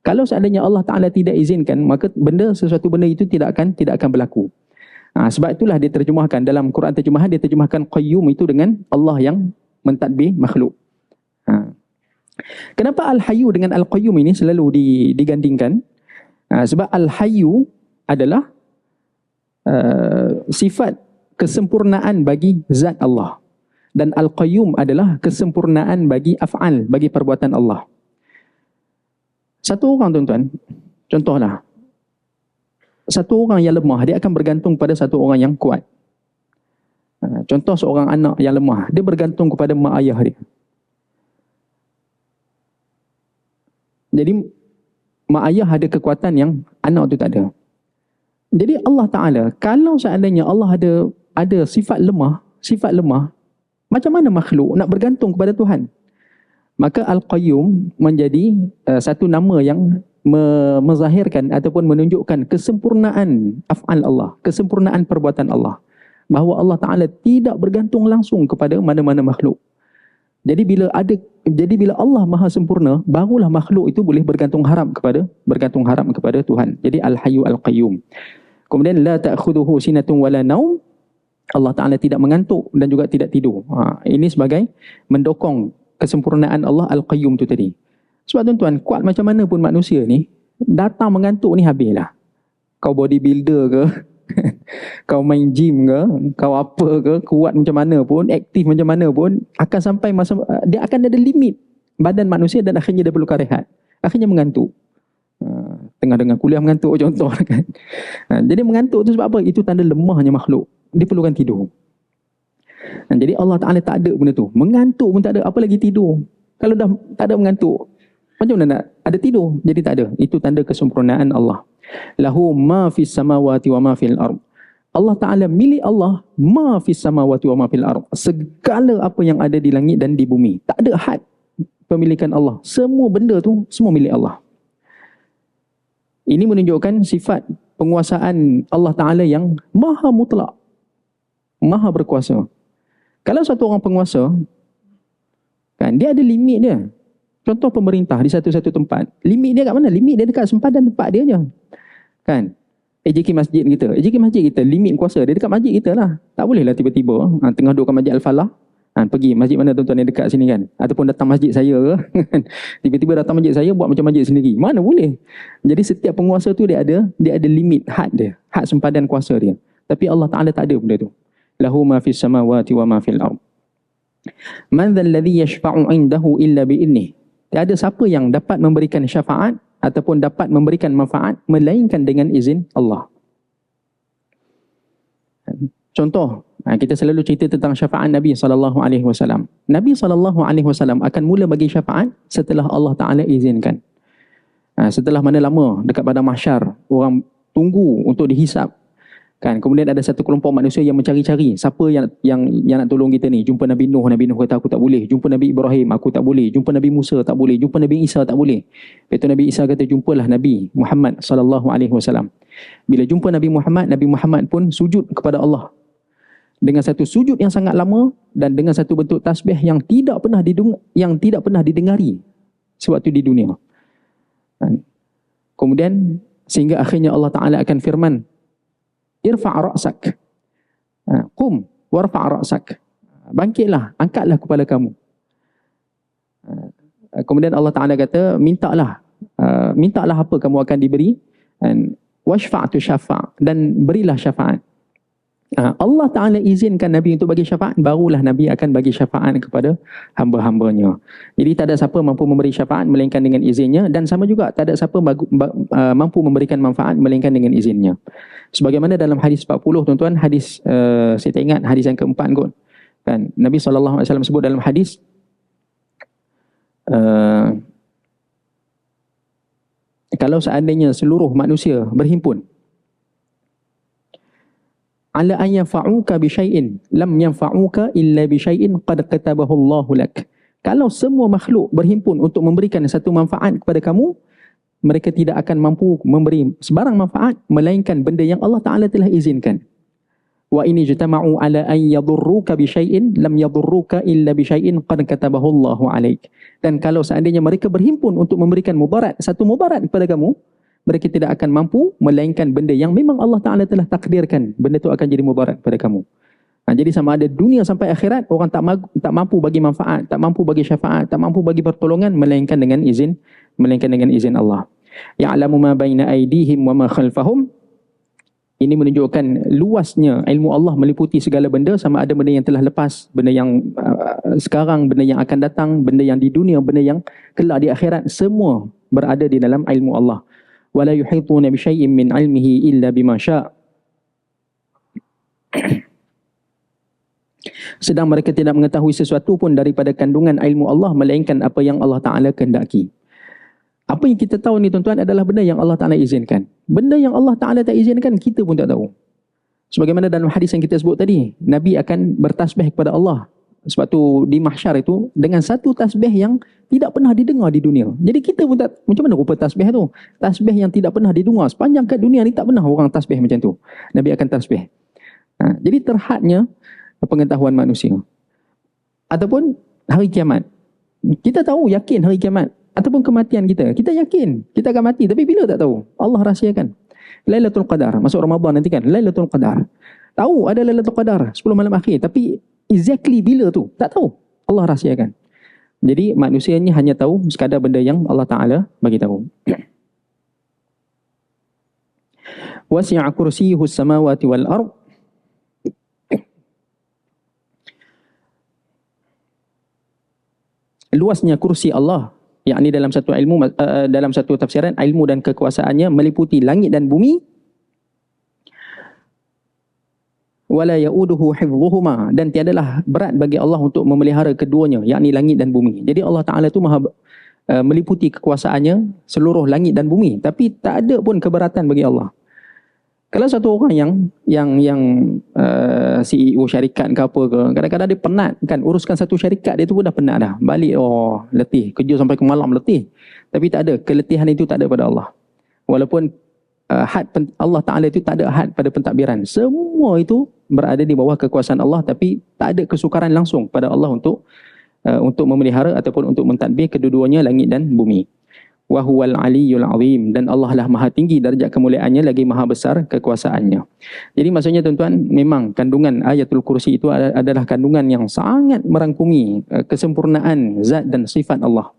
Kalau seandainya Allah Ta'ala tidak izinkan, maka sesuatu benda itu tidak akan berlaku. Sebab itulah dia terjemahkan dalam Quran terjemahan, dia terjemahkan qayyum itu dengan Allah yang mentadbir makhluk. Kenapa Al-Hayyu dengan Al-Qayyum ini selalu digandingkan? Sebab Al-Hayyu adalah sifat kesempurnaan bagi zat Allah. Dan Al-Qayyum adalah kesempurnaan bagi af'al, bagi perbuatan Allah. Satu orang tuan-tuan, contohlah, satu orang yang lemah, dia akan bergantung pada satu orang yang kuat. Contoh seorang anak yang lemah, dia bergantung kepada mak ayah dia. Jadi mak ayah ada kekuatan yang anak tu tak ada. Jadi Allah Ta'ala, kalau seandainya Allah ada sifat lemah, macam mana makhluk nak bergantung kepada Tuhan? Maka Al-Qayyum menjadi satu nama yang menzahirkan ataupun menunjukkan kesempurnaan af'al Allah, kesempurnaan perbuatan Allah. Bahawa Allah Ta'ala tidak bergantung langsung kepada mana-mana makhluk. Jadi bila Allah Maha sempurna, barulah makhluk itu boleh bergantung harap kepada Tuhan. Jadi Al-Hayyu Al-Qayyum. Kemudian la ta'khudhuhu sinatun wala naum. Allah Ta'ala tidak mengantuk dan juga tidak tidur. Ini sebagai mendokong kesempurnaan Allah Al-Qayyum tu tadi. Sebab tuan-tuan, kuat macam mana pun manusia ni, datang mengantuk ni habislah. Kau bodybuilder ke, kau main gym ke, kau apa ke, kuat macam mana pun, aktif macam mana pun, akan sampai masa, dia akan ada limit badan manusia dan akhirnya dia perlukan rehat. Akhirnya mengantuk. Tengah dengar kuliah mengantuk contoh kan. Jadi mengantuk tu sebab apa? Itu tanda lemahnya makhluk. Dia perlukan tidur. Jadi Allah Ta'ala tak ada benda tu. Mengantuk pun tak ada, apa lagi tidur. Kalau dah tak ada mengantuk, macam mana nak ada tidur? Jadi tak ada. Itu tanda kesempurnaan Allah. Lahu ma fis samawati wa ma fil ard. Allah Ta'ala milik Allah ma fis samawati wa ma fil ard. Segala apa yang ada di langit dan di bumi. Tak ada had pemilikan Allah. Semua benda tu semua milik Allah. Ini menunjukkan sifat penguasaan Allah Ta'ala yang maha mutlak, maha berkuasa. Kalau satu orang penguasa, kan, dia ada limit dia. Contoh pemerintah di satu-satu tempat. Limit dia kat mana? Limit dia dekat sempadan tempat dia je. Kan? AJK masjid kita, limit kuasa dia dekat masjid kita lah. Tak bolehlah tiba-tiba tengah duduk kat masjid Al-Falah, pergi masjid mana tuan-tuan yang dekat sini kan, ataupun datang masjid saya ke tiba-tiba datang masjid saya buat macam masjid sendiri, mana boleh. Jadi setiap penguasa tu dia ada limit, had dia, had sempadan kuasa dia. Tapi Allah Ta'ala tak ada benda tu. Lahu ma fis samawati wa ma fil ard. Man dhal ladzi yashfa'u 'indahu illa bi'idnih. Tiada siapa yang dapat memberikan syafaat ataupun dapat memberikan manfaat melainkan dengan izin Allah. Contoh, Kita selalu cerita tentang syafaat Nabi SAW. Nabi SAW akan mula bagi syafaat setelah Allah Ta'ala izinkan. Setelah mana lama dekat padang mahsyar, orang tunggu untuk dihisap. Kan, kemudian ada satu kelompok manusia yang mencari-cari siapa yang nak tolong kita ni. Jumpa Nabi Nuh kata aku tak boleh. Jumpa Nabi Ibrahim, aku tak boleh. Jumpa Nabi Musa, tak boleh. Jumpa Nabi Isa, tak boleh. Lepas tu Nabi Isa kata jumpalah Nabi Muhammad SAW. Bila jumpa Nabi Muhammad pun sujud kepada Allah dengan satu sujud yang sangat lama dan dengan satu bentuk tasbih yang tidak pernah didengari sewaktu di dunia. Kemudian sehingga akhirnya Allah Ta'ala akan firman, irfa' ra'sak, qum warfa' ra'sak, bangkitlah, angkatlah kepala kamu. Kemudian Allah Ta'ala kata, mintalah apa kamu akan diberi, washfa'tu syafa', dan berilah syafaat. Allah Ta'ala izinkan Nabi untuk bagi syafaat, barulah Nabi akan bagi syafaat kepada hamba-hambanya. Jadi tak ada siapa mampu memberi syafaat melainkan dengan izinnya, dan sama juga tak ada siapa mampu memberikan manfaat melainkan dengan izinnya. Sebagaimana dalam hadis 40, tuan-tuan, hadis saya tak ingat hadis yang keempat kot. Kan, Nabi SAW sebut dalam hadis, kalau seandainya seluruh manusia berhimpun ala an yanfa'uka bi syai'in lam yanfa'uka illa bi syai'in qad katabahu Allahu lak. Kalau semua makhluk berhimpun untuk memberikan satu manfaat kepada kamu, mereka tidak akan mampu memberi sebarang manfaat melainkan benda yang Allah Ta'ala telah izinkan. Wa in ijtama'u ala an yadurruka bi syai'in lam yadurruka illa bi syai'in qad katabahu Allahu alaik. Dan kalau seandainya mereka berhimpun untuk memberikan satu mudarat kepada kamu, mereka tidak akan mampu melainkan benda yang memang Allah Ta'ala telah takdirkan benda itu akan jadi mudarat kepada kamu. Jadi sama ada dunia sampai akhirat, orang tak mampu bagi manfaat, tak mampu bagi syafaat, tak mampu bagi pertolongan melainkan dengan izin Allah. Ya'lamu ma baina aydihim wa ma khalfahum. Ini menunjukkan luasnya ilmu Allah meliputi segala benda, sama ada benda yang telah lepas, benda yang sekarang, benda yang akan datang, benda yang di dunia, benda yang kelak di akhirat, semua berada di dalam ilmu Allah. Wala yuhituna bi syai'in min ilmihi illa bima syaa. Sedang mereka tidak mengetahui sesuatu pun daripada kandungan ilmu Allah melainkan apa yang Allah Ta'ala kehendaki. Apa yang kita tahu ni, tuan-tuan, adalah benda yang Allah Ta'ala izinkan. Benda yang Allah Ta'ala tak izinkan, kita pun tak tahu. Sebagaimana dalam hadis yang kita sebut tadi, Nabi akan bertasbih kepada Allah. Sebab tu di mahsyar itu dengan satu tasbih yang tidak pernah didengar di dunia. Jadi kita pun tak, macam mana rupa tasbih tu? Tasbih yang tidak pernah didengar. Sepanjang kat dunia ni tak pernah orang tasbih macam tu. Nabi akan tasbih. Jadi terhadnya pengetahuan manusia. Ataupun hari kiamat. Kita tahu, yakin hari kiamat. Ataupun kematian kita. Kita yakin kita akan mati. Tapi bila tak tahu. Allah rahsiakan. Lailatul Qadar. Masuk Ramadan nanti kan. Lailatul Qadar. Tahu ada Lailatul Qadar. 10 malam akhir. Tapi exactly bila tu tak tahu. Allah rahsiakan. Jadi manusia ni hanya tahu sekadar benda yang Allah Ta'ala bagi tahu. Wasi'a kursiyuhu samawati wal ard. Luasnya kursi Allah, yakni dalam satu ilmu, dalam satu tafsiran, ilmu dan kekuasaannya meliputi langit dan bumi. Wala yauduhu hifdhuhuma, dan tiadalah berat bagi Allah untuk memelihara keduanya, yakni langit dan bumi. Jadi Allah Ta'ala tu maha meliputi kekuasaannya seluruh langit dan bumi, tapi tak ada pun keberatan bagi Allah. Kalau satu orang yang CEO syarikat ke apa ke, kadang-kadang dia penat kan, uruskan satu syarikat dia tu pun dah penat dah. Balik, letih, kerja sampai ke malam letih. Tapi tak ada, keletihan itu tak ada pada Allah. Walaupun Allah Ta'ala itu tak ada had pada pentadbiran. Semua itu berada di bawah kekuasaan Allah, tapi tak ada kesukaran langsung pada Allah untuk memelihara ataupun untuk mentadbir kedua-duanya langit dan bumi. Wa huwal aliyyul azim, dan Allah lah maha tinggi darjat kemuliaannya, lagi maha besar kekuasaannya. Jadi maksudnya, tuan-tuan, memang kandungan ayatul kursi itu adalah kandungan yang sangat merangkumi kesempurnaan zat dan sifat Allah.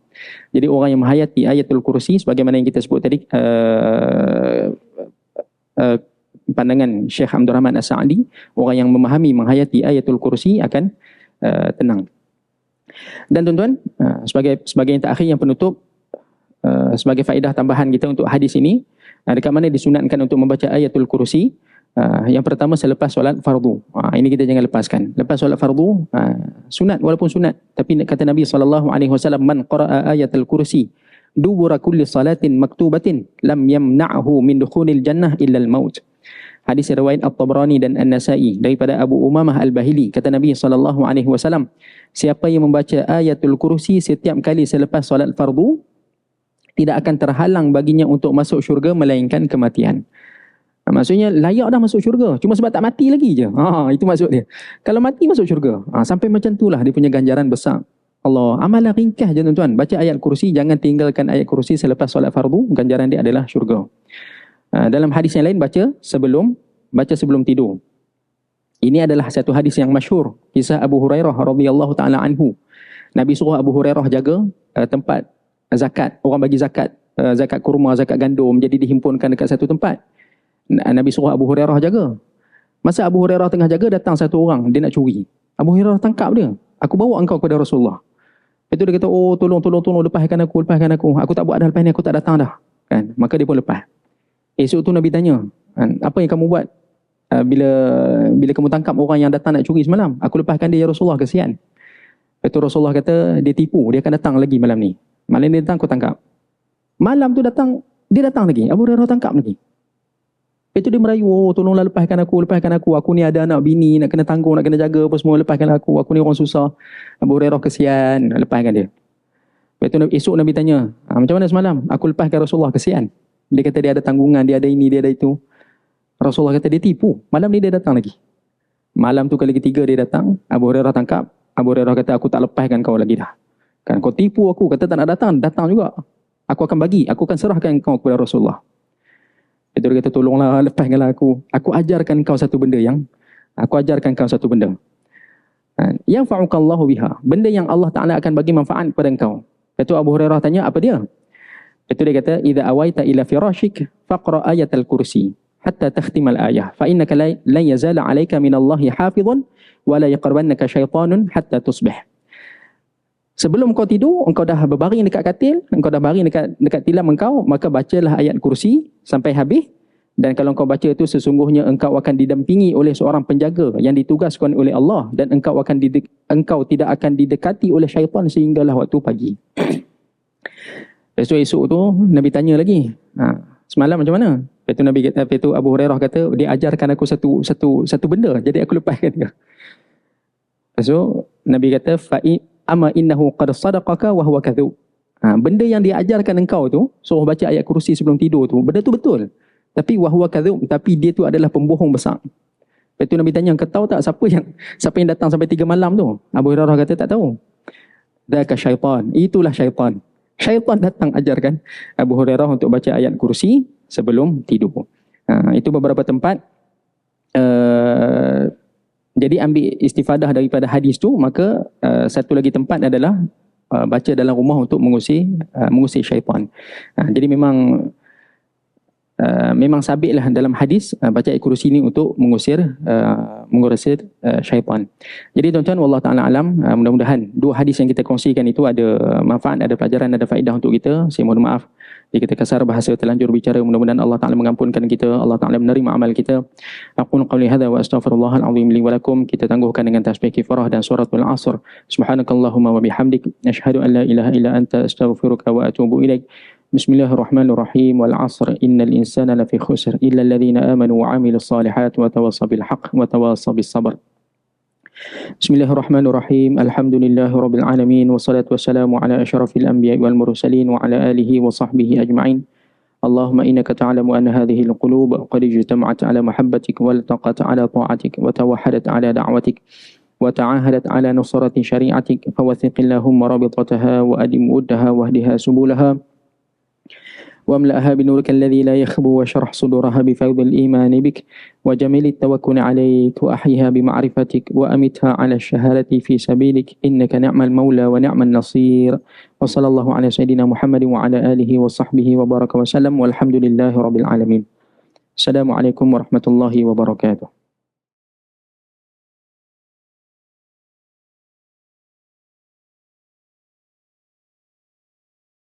Jadi orang yang menghayati ayatul kursi, sebagaimana yang kita sebut tadi, pandangan Syekh Abdul Rahman As-Sa'di, orang yang memahami, menghayati ayatul kursi akan tenang. Dan tuan-tuan, sebagai yang terakhir, yang penutup, sebagai faedah tambahan kita untuk hadis ini, dekat mana disunatkan untuk membaca ayatul kursi, Yang pertama selepas solat fardu. Ini kita jangan lepaskan. Lepas solat fardu, sunat walaupun sunat. Tapi kata Nabi SAW, man qara'a ayatul kursi dubura kulli salatin maktubatin lam yamna'hu min dukhulil jannah illa al-maut. Hadis riwayat At-Tabrani dan An-Nasa'i daripada Abu Umamah Al-Bahili. Kata Nabi SAW, siapa yang membaca ayatul kursi setiap kali selepas solat fardu, tidak akan terhalang baginya untuk masuk syurga melainkan kematian. Maksudnya layak dah masuk syurga, cuma sebab tak mati lagi je. Itu maksud dia. Kalau mati masuk syurga. Sampai macam itulah dia punya ganjaran besar. Allah, amalan ringkas je tuan-tuan. Baca ayat kursi, jangan tinggalkan ayat kursi selepas solat fardu, ganjaran dia adalah syurga. Dalam hadis yang lain baca sebelum tidur. Ini adalah satu hadis yang masyhur, kisah Abu Hurairah radhiyallahu taala anhu. Nabi suruh Abu Hurairah jaga tempat zakat. Orang bagi zakat, zakat kurma, zakat gandum, jadi dihimpunkan dekat satu tempat. Nabi suruh Abu Hurairah jaga. Masa Abu Hurairah tengah jaga, datang satu orang, dia nak curi. Abu Hurairah tangkap dia. Aku bawa engkau kepada Rasulullah. Itu dia kata, oh tolong, lepaskan aku. Aku tak buat dah lepas ni, aku tak datang dah. Kan? Maka dia pun lepas. Esok tu Nabi tanya, apa yang kamu buat bila kamu tangkap orang yang datang nak curi semalam? Aku lepaskan dia, ya Rasulullah, kesian. Lepas tu Rasulullah kata, dia tipu, dia akan datang lagi malam ni. Malam ni datang, aku tangkap. Malam tu datang, dia datang lagi. Abu Hurairah tangkap lagi. Lepas tu dia merayu, oh tolonglah lepaskan aku. Aku ni ada anak bini, nak kena tanggung, nak kena jaga apa semua, lepaskan aku ni orang susah. Abu Hurairah kesian, lepaskan dia. Lepas tu esok Nabi tanya, macam mana semalam? Aku lepaskan Rasulullah, kesian. Dia kata dia ada tanggungan, dia ada ini, dia ada itu. Rasulullah kata dia tipu. Malam ni dia datang lagi. Malam tu kali ketiga dia datang, Abu Hurairah tangkap. Abu Hurairah kata, aku tak lepaskan kau lagi dah. Kan kau tipu aku, kata tak nak datang juga. Aku akan serahkan kau kepada Rasulullah. Itu dia kata, tolonglah lepaskanlah aku. Aku ajarkan kau satu benda. Yang fa'ukallahu biha. Benda yang Allah Ta'ala akan bagi manfaat kepada engkau. Lepas tu Abu Hurairah tanya, apa dia? Itu dia kata, idza awaita ila firashik faqra ayatal kursi hatta takhtimal ayah fa innaka la yazala alayka minallahi hafizun wa la yaqrabannaka syaitanun hatta tusbih. Sebelum kau tidur, engkau dah berbaring dekat katil, engkau dah baring dekat tilam engkau, maka bacalah ayat kursi sampai habis. Dan kalau engkau baca itu, sesungguhnya engkau akan didampingi oleh seorang penjaga yang ditugaskan oleh Allah, dan engkau tidak akan didekati oleh syaitan sehinggalah waktu pagi. Esok tu Nabi tanya lagi, semalam macam mana? Lepas tu Abu Hurairah kata, dia ajarkan aku satu benda, jadi aku lepaskan dia. Lepas tu Nabi kata, amma innahu qad sadaqaka wa huwa kadhub. Benda yang dia ajarkan engkau tu, suruh baca ayat kursi sebelum tidur tu, benda tu betul. Tapi wa huwa kadhub, tapi dia tu adalah pembohong besar. Lepas tu Nabi tanya, kau tahu tak siapa yang datang sampai 3 malam tu? Abu Hurairah kata, tak tahu. Dzaka syaitan, itulah syaitan. Syaitan datang ajarkan Abu Hurairah untuk baca ayat kursi sebelum tidur. Itu beberapa tempat. Jadi ambil istifadah daripada hadis tu. Maka satu lagi tempat adalah baca dalam rumah untuk mengusir syaitan. Jadi memang sabitlah dalam hadis baca ayat kursi ni untuk mengusir syaitan. Jadi tuan-tuan, wallahu taala alam, mudah-mudahan dua hadis yang kita kongsikan itu ada manfaat, ada pelajaran, ada faedah untuk kita. Saya mohon maaf jika kita kasar bahasa, terlanjur bicara. Mudah-mudahan Allah taala mengampunkan kita, Allah taala menerima amal kita. Aqulu qawli hadza wa astaghfirullahal azim li wa lakum. Kita tangguhkan dengan tasbih kifarah dan suratul asr. Subhanakallahumma wa bihamdik, asyhadu an la ilaha illa anta, astaghfiruka wa atubu ilaik. Bismillahirrahmanirrahim. Wal 'asr innal insana lafi khusr illa alladhina amanu wa 'amilus solihat wa tawassaw bil haqq wa tawassaw bis sabr. Bismillahirrahmanirrahim. Alhamdulillahirabbil alamin wassalatu wassalamu ala asyrafil anbiya'i wal mursalin wa ala alihi wa sahbihi ajma'in. Allahumma innaka ta'lamu anna hadhihi al-qulub qad ijtama'at ala mahabbatik wa iltaqat ala ta'atik wa tawahhadat ala da'watik wa ta'ahadat ala nusrati syari'atik fawathiqillahumma rabitataha wa adim uddaha wahdiha subulaha واملأها بنورك الذي لا يخبو وشرح صدورها بفيض الإيمان بك وجميل التوكل عليك وأحيها بمعرفتك وأمتها على الشهادة في سبيلك إنك نعم المولى ونعم النصير وصلى الله على سيدنا محمد وعلى آله وصحبه وبارك وسلم والحمد لله رب العالمين. السلام عليكم ورحمة الله وبركاته.